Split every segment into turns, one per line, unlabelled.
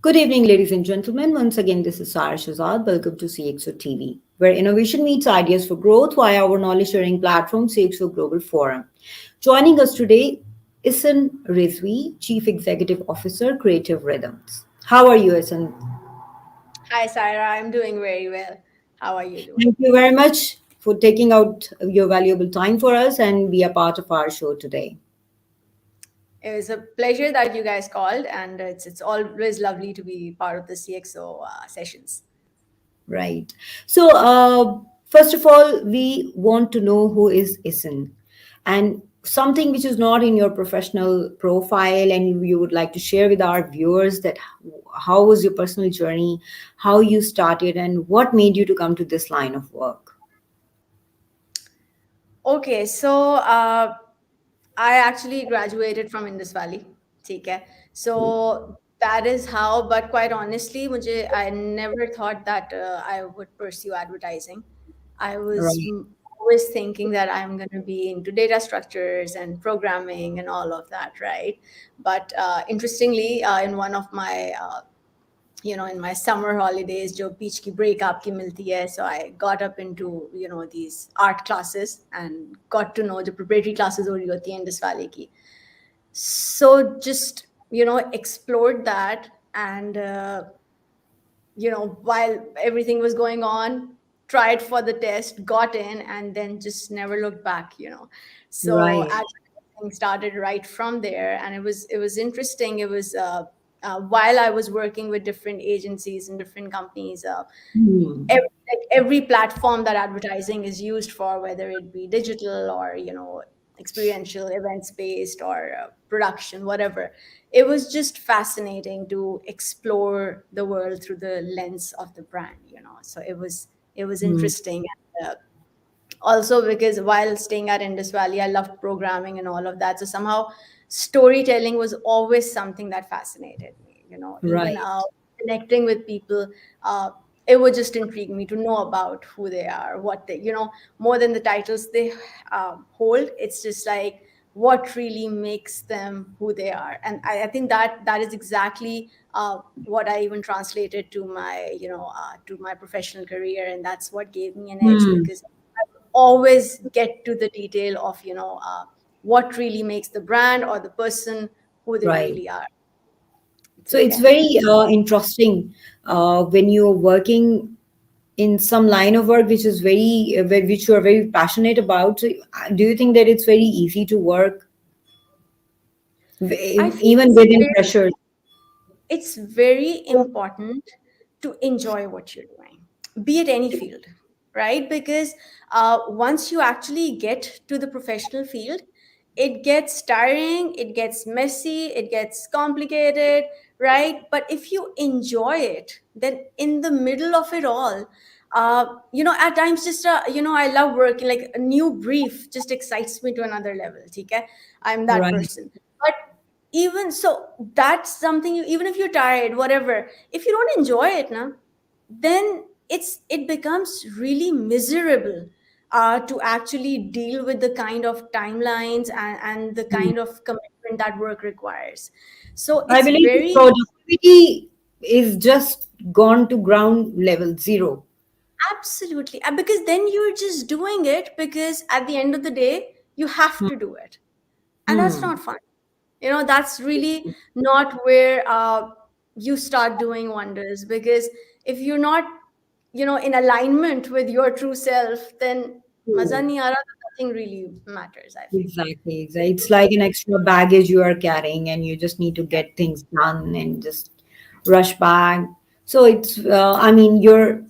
Good evening, ladies and gentlemen. Once again, this is Sarah Shazad. Welcome to CxO TV, where innovation meets ideas for growth via our knowledge sharing platform, CxO Global Forum. Joining us today, Esen Rizvi, Chief Executive Officer, Creative Rhythms. How are you, Esen?
Hi, Sarah. I'm doing very well. How are you doing?
Thank you very much for taking out your valuable time for us and be a part of our show today.
It was a pleasure that you guys called, and it's always lovely to be part of the CXO sessions.
Right. So, first of all, we want to know who is Isen and something which is not in your professional profile, and you would like to share with our viewers that how was your personal journey, how you started, and what made you to come to this line of work.
Okay, so I actually graduated from Indus Valley. Okay, so that is how. But quite honestly, I never thought that I would pursue advertising. I was
Right.
always thinking that I'm going to be into data structures and programming and all of that, right? But interestingly, in one of my in my summer holidays जो बीच की break आपकी मिलती है, so I got up into these art classes and got to know the preparatory classes हो रही होती हैं Indus valley की. So just explored that, and while everything was going on, tried for the test, got in, and then just never looked back. So
Right.
advertising started right from there, and it was interesting. It was while I was working with different agencies and different companies,
Hmm.
every platform that advertising is used for, whether it be digital or experiential, events based, or production, whatever. It was just fascinating to explore the world through the lens of the brand. So it was
Hmm.
interesting. And also because while staying at Indus Valley, I loved programming and all of that. So somehow storytelling was always something that fascinated me. Even
Right.
connecting with people, uh, it would just intrigue me to know about who they are, what more than the titles they hold. It's just like what really makes them who they are, and I think that is exactly what I even translated to my professional career, and that's what gave me an edge,
Hmm.
because always get to the detail of what really makes the brand or the person who they
Right.
really are.
So it's
Okay.
very interesting when you're working in some line of work which is which you are very passionate about. So, do you think that it's very easy to work
I feel
even within pressure?
it's very important to enjoy what you're doing, be it any field, right? Because once you actually get to the professional field, it gets tiring, it gets messy, it gets complicated, right? But if you enjoy it, then in the middle of it all, at times just I love working, like a new brief just excites me to another level. Okay, I'm that
Right.
person. But even so, that's something, even if you're tired, whatever, if you don't enjoy it now, then it becomes really miserable to actually deal with the kind of timelines and the
Hmm.
kind of commitment that work requires. So
I
it's
believe the
very
productivity is just gone to ground level zero.
absolutely, because then you're just doing it because at the end of the day you have to do it, and that's
Hmm.
not fun. That's really not where you start doing wonders, because if you're not in alignment with your true self, then maza
Hmm.
nahi aa raha, nothing really matters, I feel.
Exactly, exactly. It's like an extra baggage you are carrying, and you just need to get things done and just rush back. So it's, I mean, you're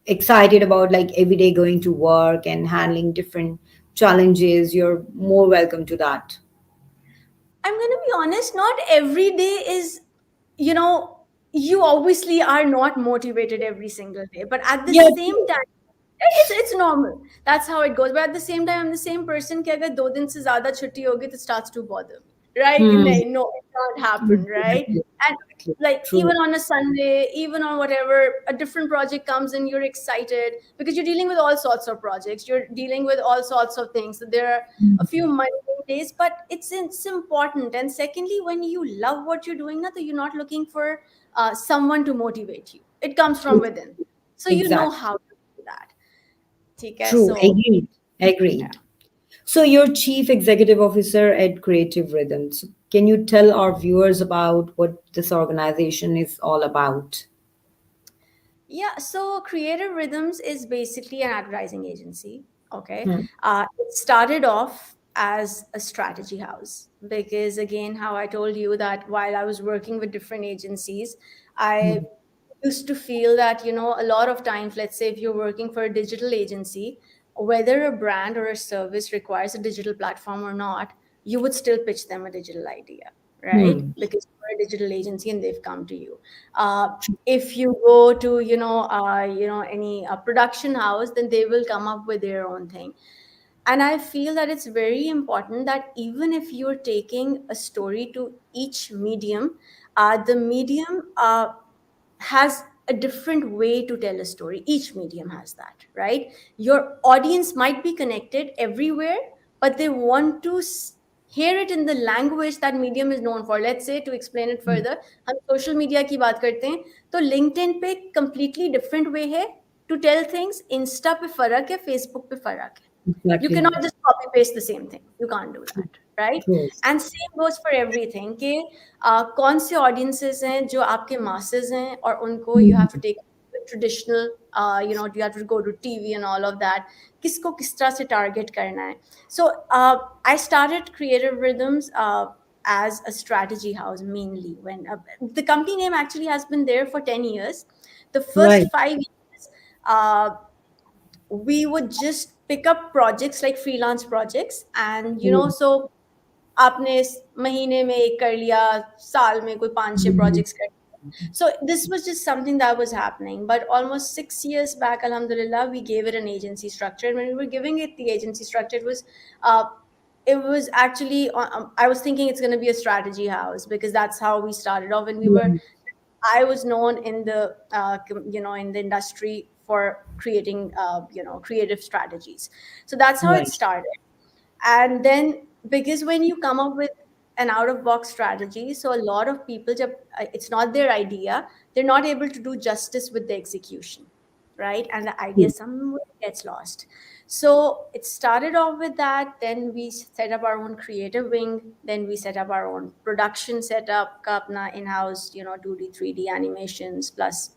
excited about like every day going to work and handling different challenges. You're more welcome to that.
I'm going to be honest, not every day is, you know you obviously are not motivated every single day, but at the
Yeah.
same time, it's normal. That's how it goes. But at the same time, I'm the same person कि अगर 2 दिन से ज़्यादा छुट्टी होगी, it starts to bother me. right? No,
Hmm.
no, it can't happen, right?
Exactly.
And
Exactly.
like
True.
even on a Sunday, even on whatever, a different project comes in, you're excited because you're dealing with all sorts of projects. You're dealing with all sorts of things. So there are a few mundane days, but it's important. And secondly, when you love what you're doing, now that you're not looking for someone to motivate you. It comes from within. So you know
Exactly.
how to do that. Okay,
True.
so
Agreed.
yeah.
Agreed. So you're Chief Executive Officer at Creative Rhythms. Can you tell our viewers about what this organization is all about?
Yeah, so Creative Rhythms is basically an advertising agency. Okay.
Hmm.
It started off as a strategy house because, again, how I told you that while I was working with different agencies, I
Hmm.
used to feel that, a lot of times, let's say if you're working for a digital agency, whether a brand or a service requires a digital platform or not, you would still pitch them a digital idea, right?
Hmm.
Because you're a digital agency and they've come to you. Uh, if you go to any production house, then they will come up with their own thing. And I feel that it's very important that even if you're taking a story to each medium, the medium has a different way to tell a story. Each medium has that, right? Your audience might be connected everywhere, but they want to hear it in the language that medium is known for. Let's say, to explain it
Hmm.
further, हम social media की बात करते हैं, तो LinkedIn पे completely different way है to tell things. Insta पे फर्क है, Facebook पे फर्क है. You
Exactly.
cannot just copy paste the same thing. You can't do
True.
that, right?
True.
And same goes for everything कि कौन से audiences हैं जो आपके masses हैं और उनको you
Hmm.
have to take traditional, you have to go to TV and all of that. किसको किस तरह से target करना है. So I started Creative Rhythms as a strategy house mainly. When the company name actually has been there for 10 years. The first
Right.
5 years, uh, we would just pick up projects like freelance projects, and
Hmm.
so आपने इस महीने में एक कर लिया, साल में कोई 5-6
Hmm.
projects कर लिया. So this was just something that was happening. But almost 6 years back, alhamdulillah, we gave it an agency structure. And when we were giving it the agency structure, uh, it was actually, I was thinking it's going to be a strategy house because that's how we started off. And
Right.
I was known in the in the industry for creating creative strategies. So that's how it
Right.
started. And then, because when you come up with an out of box strategy, so a lot of people, it's not their idea, they're not able to do justice with the execution, right? And the idea
True.
somewhere gets lost. So it started off with that. Then we set up our own creative wing. Then we set up our own production setup, kapna in-house, 2D 3D animations plus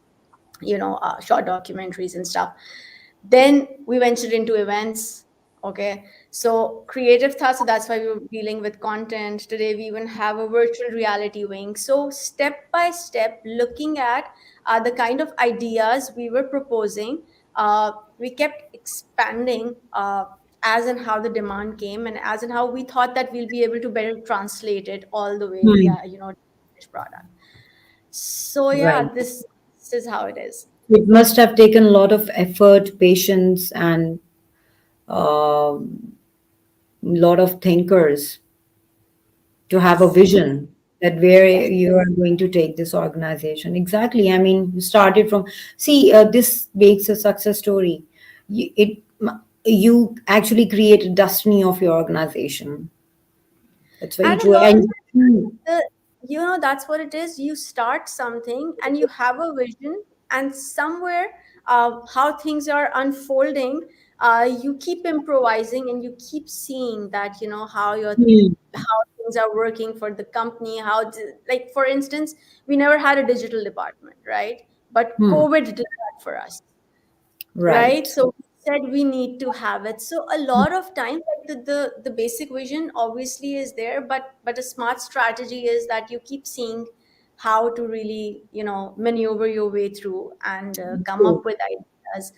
short documentaries and stuff. Then we ventured into events. Okay, so creative thought, so that's why we were dealing with content. Today we even have a virtual reality wing. So step by step, looking at the kind of ideas we were proposing, we kept expanding as and how the demand came, and as and how we thought that we'll be able to better translate it all the way,
Hmm.
finished product. So
Right.
yeah, this is how it is.
It must have taken a lot of effort, patience, and a lot of thinkers to have a
Yes,
vision that where
yes.
you are going to take this organization. Exactly. I mean, you started from, see, this makes a success story. You actually create a destiny of your organization. That's very
And a
true.
lot of
And hmm.
the, that's what it is. You start something and you have a vision, and somewhere how things are unfolding, you keep improvising and you keep seeing that
Hmm.
how things are working for the company. Like for instance, we never had a digital department, right? But
Hmm.
COVID did that for us, right?
Right.
So we said we need to have it. So a lot of times, like the basic vision obviously is there, but a smart strategy is that you keep seeing how to really maneuver your way through and come
True.
up with ideas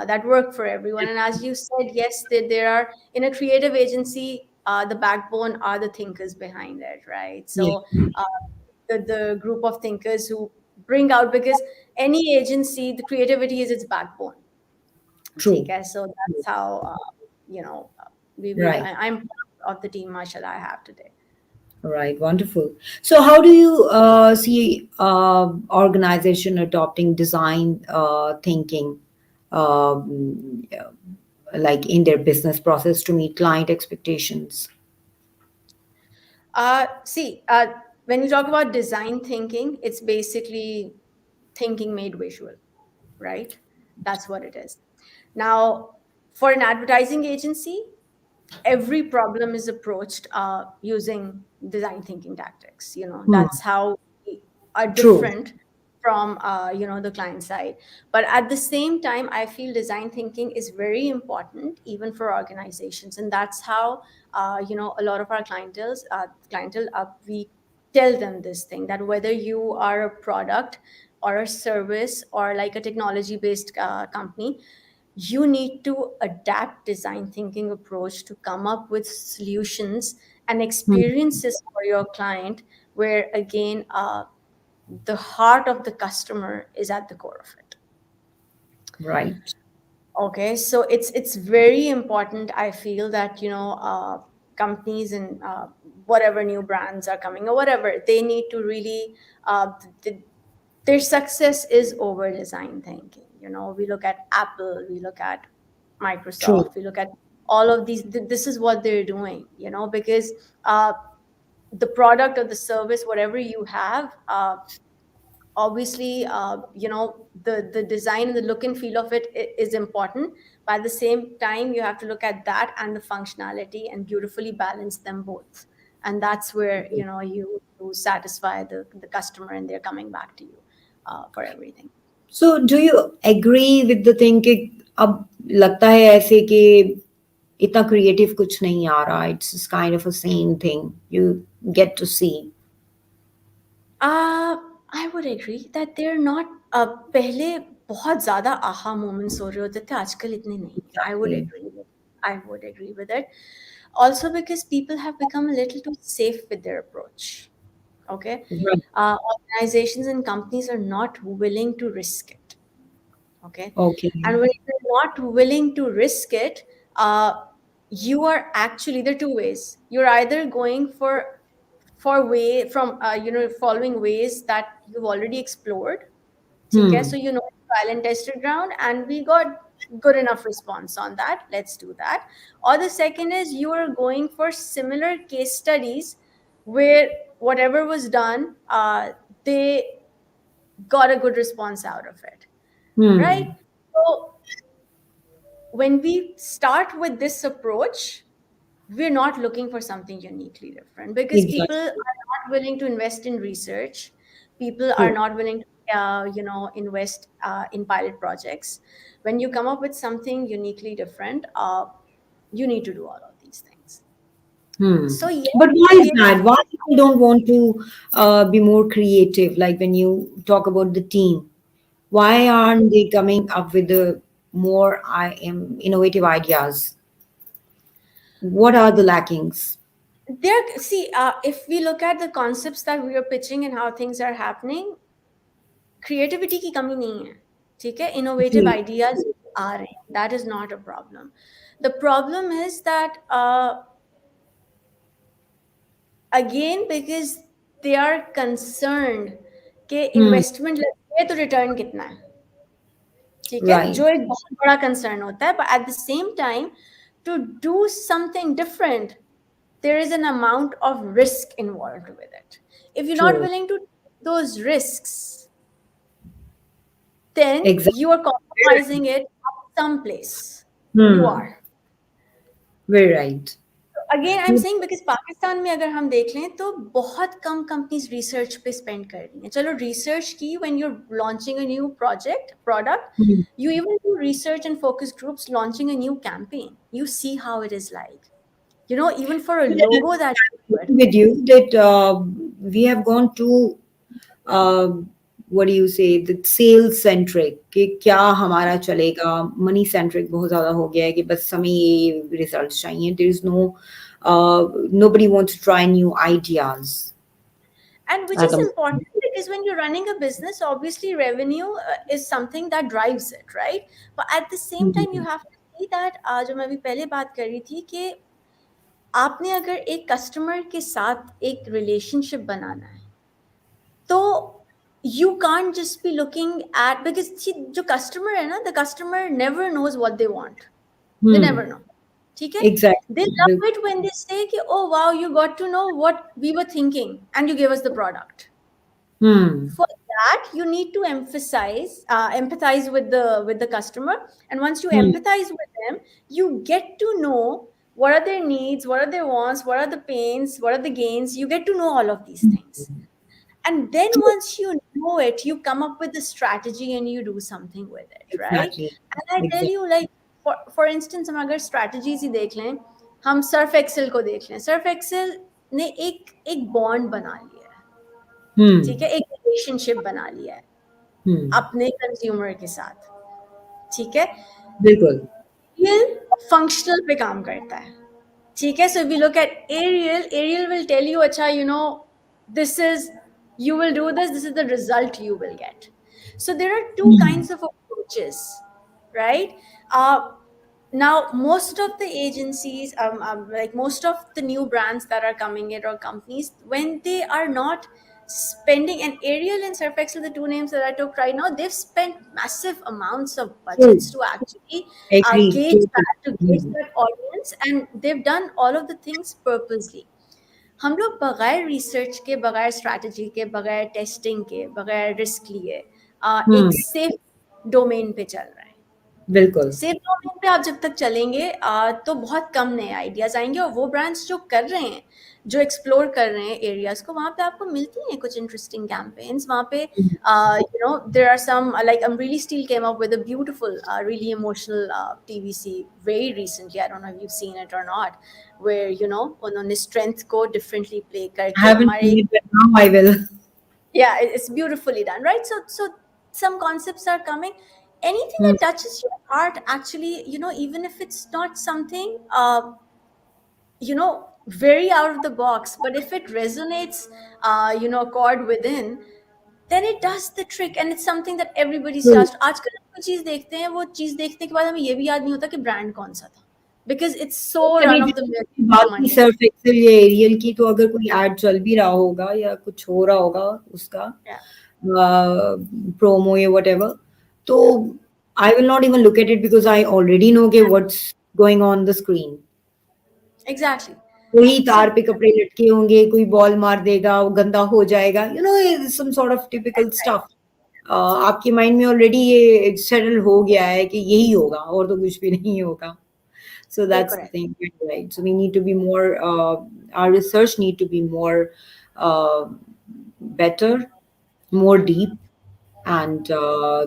that work for everyone. And as you said, yes, there are, in a creative agency, the backbone are the thinkers behind it, right?
Yeah.
So uh, the group of thinkers who bring out, because any agency, the creativity is its backbone. ठीक
True.
है, so that's how you know we
Right.
I'm proud of the team, mashallah, I have today.
Right, wonderful. So, how do you see organization adopting design thinking, yeah, like in their business process to meet client expectations?
See, when you talk about design thinking, it's basically thinking made visual, right? That's what it is. Now, for an advertising agency, every problem is approached using design thinking tactics.
Hmm.
That's how we are
True.
different from the client side. But at the same time, I feel design thinking is very important even for organizations, and that's how a lot of our clientele, we tell them this thing, that whether you are a product or a service or like a technology based company, you need to adapt design thinking approach to come up with solutions and
Hmm.
experiences for your client, where again the heart of the customer is at the core of it.
Right.
Okay, so it's very important, I feel, that companies and whatever new brands are coming or whatever, they need to really th- their success is over design thinking. We look at Apple, we look at
True.
Microsoft, we look at all of these. This is what they're doing, because uh, the product or the service, whatever you have, obviously, the design and the look and feel of it is important. But at the same time, you have to look at that and the functionality and beautifully balance them both. And that's where you satisfy the customer, and they're coming back to you for everything.
So, do you agree with the thing कि अब लगता है ऐसे कि इतना creative कुछ नहीं आ रहा? It's just kind of a same thing you get to see.
uh, I would agree that they're not पहले बहुत ज़्यादा आहा मोमेंट्स हो रहे होते थे, आजकल इतने नहीं है.
Exactly.
I would agree with it. Also because people have become a little too safe with their approach. Okay.
Right.
Organizations and companies are not willing to risk it. Okay.
Okay.
And when you're not willing to risk it, you are actually, there are two ways. You're either going for way from following ways that you've already explored. Okay,
Hmm.
so trial and tested ground, and we got good enough response on that, let's do that. Or the second is you are going for similar case studies where whatever was done, they got a good response out of it, right?
Hmm.
So when we start with this approach, we're not looking for something uniquely different, because people are
Exactly.
not willing to invest in research. People are
True.
not willing to invest in pilot projects. When you come up with something uniquely different, you need to do all of these things.
Hmm.
So yes,
But why is
again,
that? Why people don't want to be more creative? Like when you talk about the team, why aren't they coming up with the more I am innovative ideas? What are the lackings?
if we look at the concepts that we are pitching and how things are happening, creativity की कमी नहीं है. ठीक है, innovative
जी.
Ideas आ रहे हैं, that is not a problem. The problem is that again because they are concerned कि
Hmm.
इन्वेस्टमेंट लगती है तो रिटर्न कितना है. ठीक है,
Right.
जो एक बहुत बड़ा कंसर्न होता है. But at the same time, to do something different, there is an amount of risk involved with it. If you're not
True.
willing to take those risks, then
Exactly.
you are compromising it at some place. You
Hmm.
are.
Very right.
Again I am saying because Pakistan में अगर हम देख लें तो बहुत कम companies research पे spend कर रही हैं. चलो रिसर्च की, when you are launching a new product,
Hmm.
you even do research and focus groups launching a new campaign. You see how it is like. Even for a
But
logo that you
I
do it.
agree with you that we have gone to uh, what do you say, the sales centric कि क्या हमारा चलेगा, money centric बहुत ज्यादा हो गया है कि बस हमें ये रिजल्ट्स चाहिए. There is no nobody wants to try new ideas
And which
at
is
the
important, because when you're running a business, obviously revenue is something that drives it, right? But at the same time, you
moment.
have to see that जो मैं अभी पहले बात कर रही थी कि आपने अगर एक कस्टमर के साथ एक रिलेशनशिप बनाना है, तो you can't just be looking at, because see, जो कस्टमर है ना, the customer never knows what they want. They never
Hmm.
know. ठीक है? They
Exactly.
love it when they say कि, oh wow, you got to know what we were thinking and you gave us the product.
Hmm.
For that, you need to empathize with the customer, and once you
Hmm.
empathize with them, you get to know what are their needs, what are their wants, what are the pains, what are the gains. You get to know all of these things, and then once you know it, you come up with a strategy and you do something with it, right?
Exactly.
And I tell
Exactly.
you, like, for instance, हम अगर strategies ही देख लें, हम Surf Excel को देख लें, Surf Excel ने एक एक बॉन्ड बना लिया है, ठीक
Hmm.
है, एक रिलेशनशिप बना लिया है
Hmm.
अपने कंज्यूमर के साथ, ठीक है।
बिल्कुल।
ये फंक्शनल पे काम करता है, ठीक है। So if you look at aerial, aerial will tell you, अच्छा, you know, this is, you will do this, this is the result you will get. So there are two
Hmm.
kinds of approaches, right? uh, Now most of the agencies, like most of the new brands that are coming in, or companies, when they are not spending, and Ariel and Surf Excel, the two names that I took right now, they've spent massive amounts of budgets
True.
to actually
Agree.
gauge
Totally.
that, to gauge
Hmm.
that audience, and they've done all of the things purposely. हम लोग बगैर research के, बगैर strategy के, बगैर testing के, बगैर risk लिए
Hmm.
एक सेफ डोमेन पे चल रहे हैं।
बिल्कुल।
सेफ डोमेन पे आप जब तक चलेंगे तो बहुत कम नए आइडियाज आएंगे, और वो ब्रांड्स जो कर रहे हैं, जो एक्सप्लोर कर रहे हैं एरियाज को, वहां पे आपको मिलती हैं कुछ इंटरेस्टिंग कैंपेन्स वहां पे। You know, there are some, like Umbrelli Steel came up with a beautiful, really emotional TVC very recently. I don't know if you've seen it or not, where, you know, उन्होंने strength को differently play
I
करके
haven't
हमारे,
seen it, but now I will.
yeah, it's beautifully done, right? So some concepts are coming. Anything
Hmm.
that touches your heart, actually, you know, even if it's not something you know, very out of the box, but if it resonates, you know, chord within, then it does the trick, and it's something that everybody
True.
starts to, आजकल हम कोई चीज देखते हैं, वो चीज देखने के बाद हमें ये भी याद नहीं होता कि ब्रांड कौन सा था, because it's so
अरे
run of the
जैसे
mill
आपने बात की
मंडी।
सर्फ एक्सेल या एरियल की, तो अगर कोई ऐड चल भी रहा होगा या कुछ हो रहा होगा उसका
Yeah,
प्रोमो या whatever, तो I will not even look at it because I already know के what's going on the screen.
exactly.
वही
So
तार पे कपड़े लटके होंगे, कोई बॉल मार देगा, वो गंदा हो जाएगा, some sort of typical
that's right.
Stuff. आपके माइंड में ऑलरेडी ये सेटल हो गया है कि यही होगा और तो कुछ भी नहीं होगा। So
You're
that's the
correct.
thing, right? So we need to be more, our research need to be more uh, better, more deep, and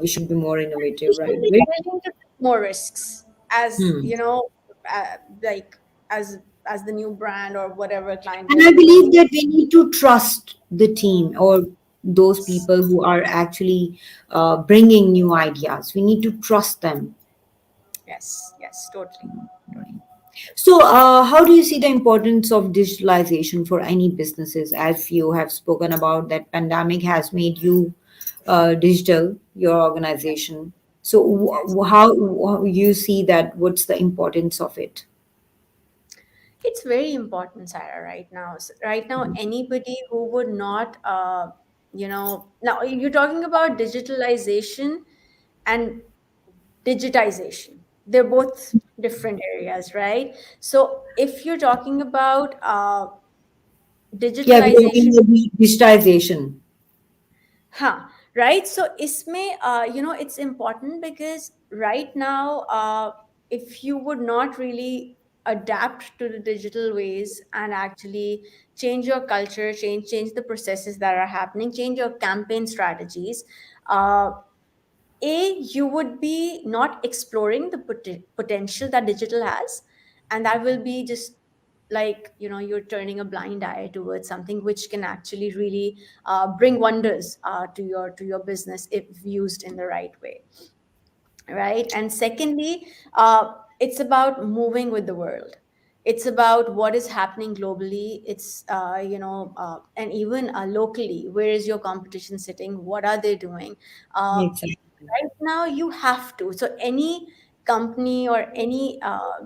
we should be more
We
innovative,
should
right?
be
Very,
willing to take more risks, as
hmm.
you know, like as the new brand or whatever client
And
we're
I
doing.
believe that we need to trust the team or those people who are actually bringing new ideas. We need to trust them.
Yes, yes, totally.
Right. So, how do you see the importance of digitalization for any businesses? As you have spoken about, that pandemic has made you digital, your organization. So,
Yes,
how you see that? What's the importance of it?
it's very important, Sarah. Right now, right now, anybody who would not, you know, now you're talking about digitalization and digitization. They're both different areas, right? So if you're talking about
Yeah, we're talking
digitalization,
about digitization.
हाँ, right. So इसमें you know, it's important because right now if you would not really adapt to the digital ways and actually change your culture, change the processes that are happening, change your campaign strategies, uh, you would be not exploring the potential that digital has, and that will be just like, you know, you're turning a blind eye towards something which can actually really bring wonders to your business if used in the right way, right? And secondly, it's about moving with the world. It's about what is happening globally. It's you know, and even locally, where is your competition sitting, what are they doing?
Exactly.
Right now you have to, so any company or any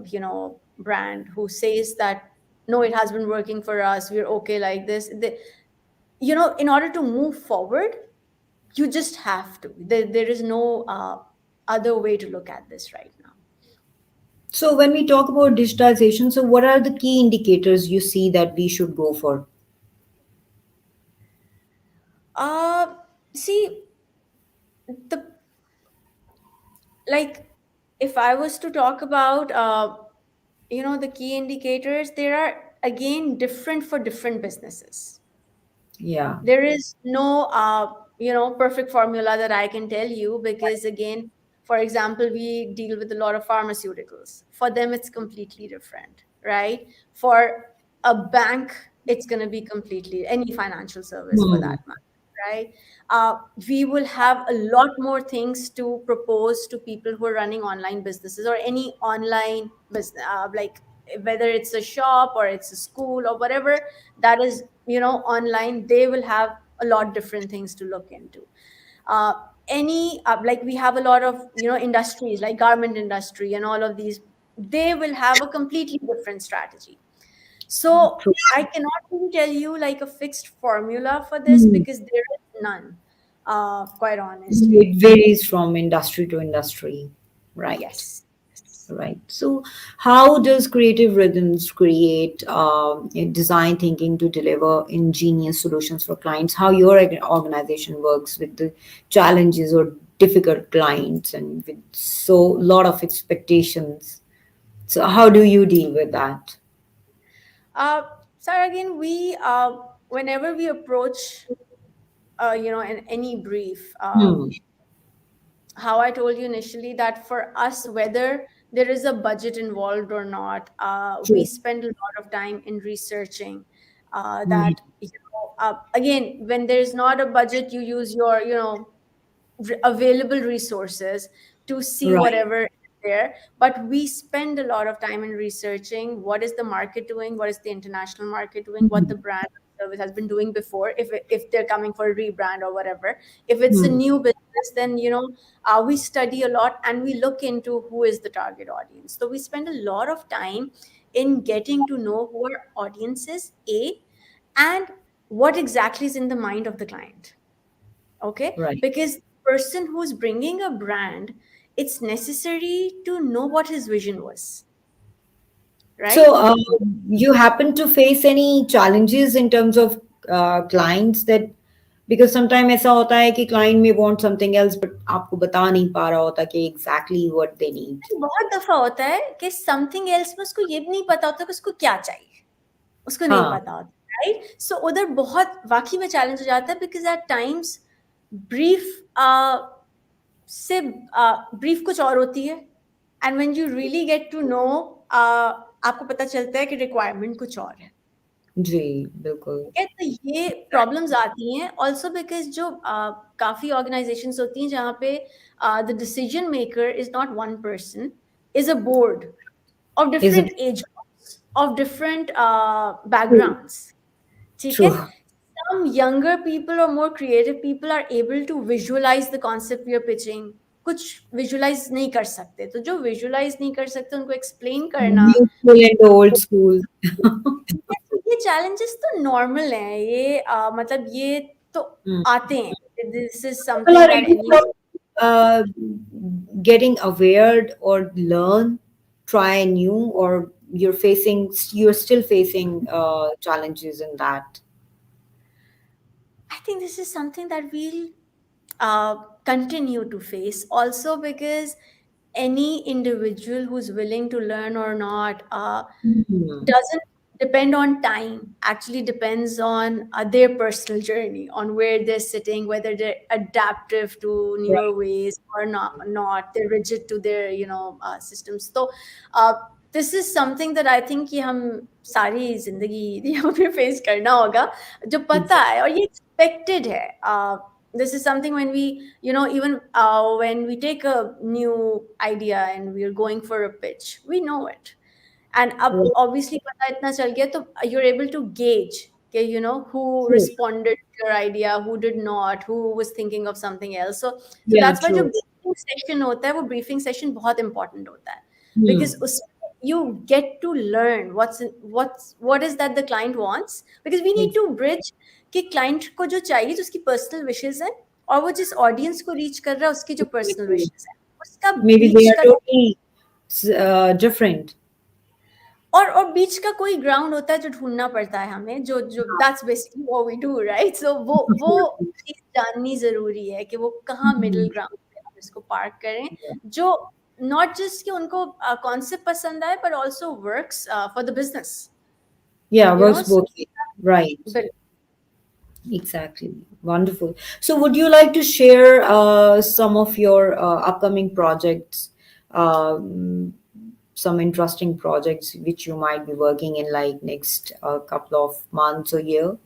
you know, brand who says that no, it has been working for us, we're okay like this. In order to move forward, you just have to. There is no other way to look at this right now.
So when we talk about digitization, so what are the key indicators you see that we should go for?
uh See, the like if I was to talk about the key indicators, there are again different for different businesses.
Yeah.
There is no perfect formula that I can tell you, because again, for example, we deal with a lot of pharmaceuticals. For them it's completely different, right? For a bank, it's going to be completely, any financial service for
Hmm.
that matter, right? We will have a lot more things to propose to people who are running online businesses or any online business, like whether it's a shop or it's a school or whatever that is online. They will have a lot different things to look into. uh, any Like we have a lot of industries like garment industry and all of these. They will have a completely different strategy. So
True.
I cannot really tell you like a fixed formula for this,
Hmm.
because there is none, quite honestly.
It varies from industry to industry, right?
Yes. Yes.
Right. So, how does Creative Rhythms create design thinking to deliver ingenious solutions for clients? How your organization works with the challenges or difficult clients and with so lot of expectations. So, how do you deal with that?
uh, so again, we whenever we approach any brief,
Hmm.
how I told you initially that for us, whether there is a budget involved or not, we
True.
spend a lot of time in researching
Hmm.
that, again, when there's not a budget, you use your, available resources to see
Right.
whatever is there. But we spend a lot of time in researching what is the market doing, what is the international market doing, what
Hmm.
the brand or service has been doing before, if they're coming for a rebrand or whatever. If it's a
Hmm.
new business, then we study a lot and we look into who is the target audience. So we spend a lot of time in getting to know who our audience is, and what exactly is in the mind of the client. Okay,
Right.
because the person who's bringing a brand, it's necessary to know what his vision was, right?
So, you happen to face any challenges in terms of clients that because sometimes ऐसा होता है कि client may want something else but आपको बता नहीं पा रहा होता कि exactly what they need.
बहुत दफा होता है कि समथिंग एल्स में उसको ये भी नहीं पता होता कि उसको क्या चाहिए, उसको नहीं
हाँ,
पता होता, राइट? सो उधर बहुत वाकई में चैलेंज हो जाता है, बिकॉज एट टाइम्स ब्रीफ से ब्रीफ कुछ और होती है, and when you really get to know, आपको पता चलता है कि रिक्वायरमेंट कुछ और है।
जी, बिल्कुल.
ठीक है, तो ये प्रॉब्लम्स आती हैं ऑल्सो, बिकॉज जो काफी ऑर्गेनाइजेशंस होती हैं जहाँ पे the decision maker is not one person, is a board of
Is it
different age groups, of different
true?
backgrounds. ठीक है?
True.
Some younger people or more creative people are able to visualize the concept we are pitching. कुछ visualize नहीं कर सकते, तो जो visualize नहीं कर सकते उनको explain करना,
New school and the old school.
ये challenges तो normal हैं, ये मतलब ये तो
Hmm.
आते हैं. This is
People
something
are
that
ready
any.
for uh, getting aware or learn, try new, or you're still facing challenges in that.
I think this is something that we'll continue to face also, because any individual who's willing to learn or not
Hmm.
doesn't depend on time, actually depends on their personal journey, on where they're sitting, whether they're adaptive to newer
Right.
ways or not they're rigid to their systems. So uh, this is something that I think कि हम सारी जिंदगी यहाँ पे face करना होगा, जो पता है और ये expected है. This is something when we, even when we take a new idea and we're going for a pitch, we know it. And अब
Right.
obviously पता इतना चल गया, तो you're able to gauge कि, who
True.
responded to your idea, who did not, who was thinking of something else. So
Yeah,
that's why जो
true.
briefing session होता है, वो briefing session बहुत important होता है, because
Hmm.
उसमें you get to learn what is that the client wants, because we need
Ex-
to bridge कि client को जो चाहिए जो उसकी personal wishes है, और वो जिस audience को reach कर रहा है उसकी जो personal
Exactly.
wishes है, उसका
Maybe they
बीच
are
का,
totally different.
और बीच का कोई ग्राउंड होता है जो ढूंढना पड़ता है हमें, जो जो that's basically what we do, right? So वो चीज जाननी जरूरी है कि वो कहाँ मिडिल
Mhm.
ग्राउंड पे हम इसको पार्क करें,
Yeah.
जो नॉट जस्ट कि उनको कॉन्सेप्ट पसंद आए but also works for the business,
Yeah,
you know.
works both ways. Right.
बिल्कुल।
Exactly. Wonderful. So, would you like to share some of your upcoming projects, some interesting projects which you might be working in like next couple of months or year?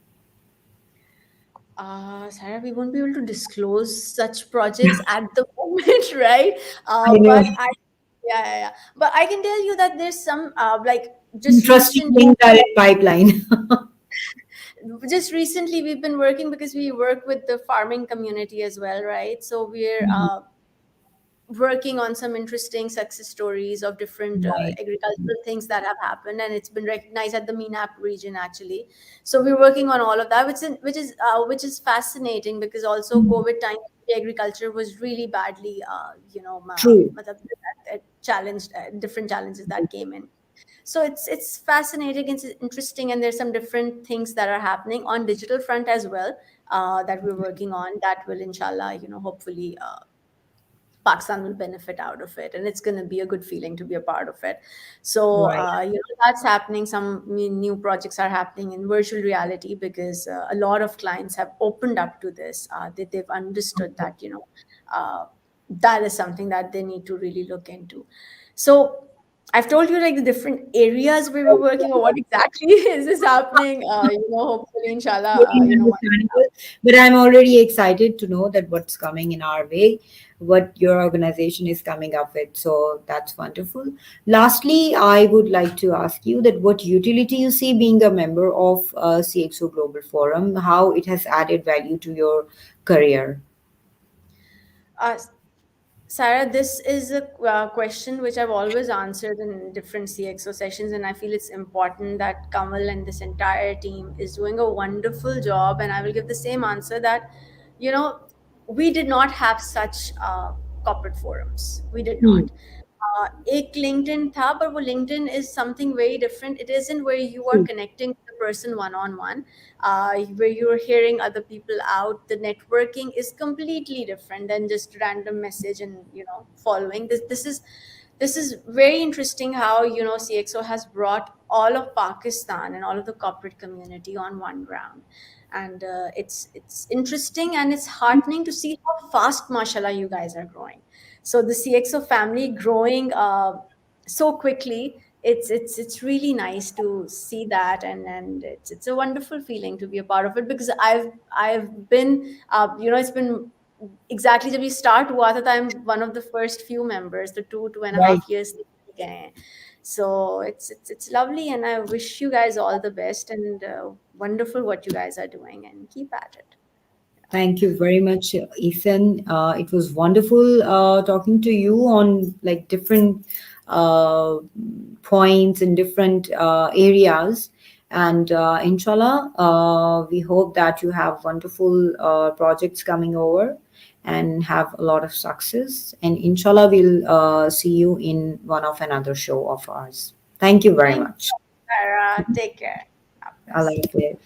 Sarah, we won't be able to disclose such projects at the moment, right?
I know.
But yeah, yeah, yeah. But I can tell you that there's some like just
Interesting
recent
things are in pipeline.
just recently we've been working, because we work with the farming community as well, right? So we're
Mhm.
working on some interesting success stories of different
Right.
agricultural things that have happened, and it's been recognized at the MENAP region actually. So we're working on all of that, which is fascinating, because also
Mhm.
COVID time agriculture was really badly
True.
matlab, challenged, different challenges that came in. So it's fascinating, it's interesting, and there's some different things that are happening on digital front as well, that we're working on, that will inshallah, hopefully Pakistan will benefit out of it, and it's going to be a good feeling to be a part of it. So,
Right.
that's happening. Some new projects are happening in virtual reality, because a lot of clients have opened up to this. They've understood that, that is something that they need to really look into. So, I've told you like the different areas where we're working, or what exactly is this happening. Hopefully, inshallah,
Totally understandable. But I'm already excited to know that what's coming in our way, what your organization is coming up with. So that's wonderful. Lastly, I would like to ask you that what utility you see being a member of CxO Global Forum, how it has added value to your career.
uh, Sarah, this is a question which I've always answered in different CXO sessions, and I feel it's important that Kamal and this entire team is doing a wonderful job. And I will give the same answer that, you know, we did not have such corporate forums. We did
Hmm.
not. एक LinkedIn था, but वो LinkedIn is something very different. It isn't where you are
True.
connecting with the person one on one, where you're hearing other people out. The networking is completely different than just random message and following. This is very interesting how CXO has brought all of Pakistan and all of the corporate community on one ground, and it's interesting and it's heartening to see how fast, mashallah, you guys are growing. So the CXO family growing so quickly, it's really nice to see that, and it's a wonderful feeling to be a part of it, because I've been it's been exactly जब ये start हुआ था, I'm one of the first few members, the two and a
Right.
half years गए हैं. So it's lovely, and I wish you guys all the best, and wonderful what you guys are doing, and keep at it.
Thank you very much, Ethan. It was wonderful talking to you on like different uh, points in different areas. And inshallah, we hope that you have wonderful projects coming over and have a lot of success. And inshallah, we'll see you in one of another show of ours. Thank you very
Thank you,
much.
Sarah. Take care. God
I
bless.
like it.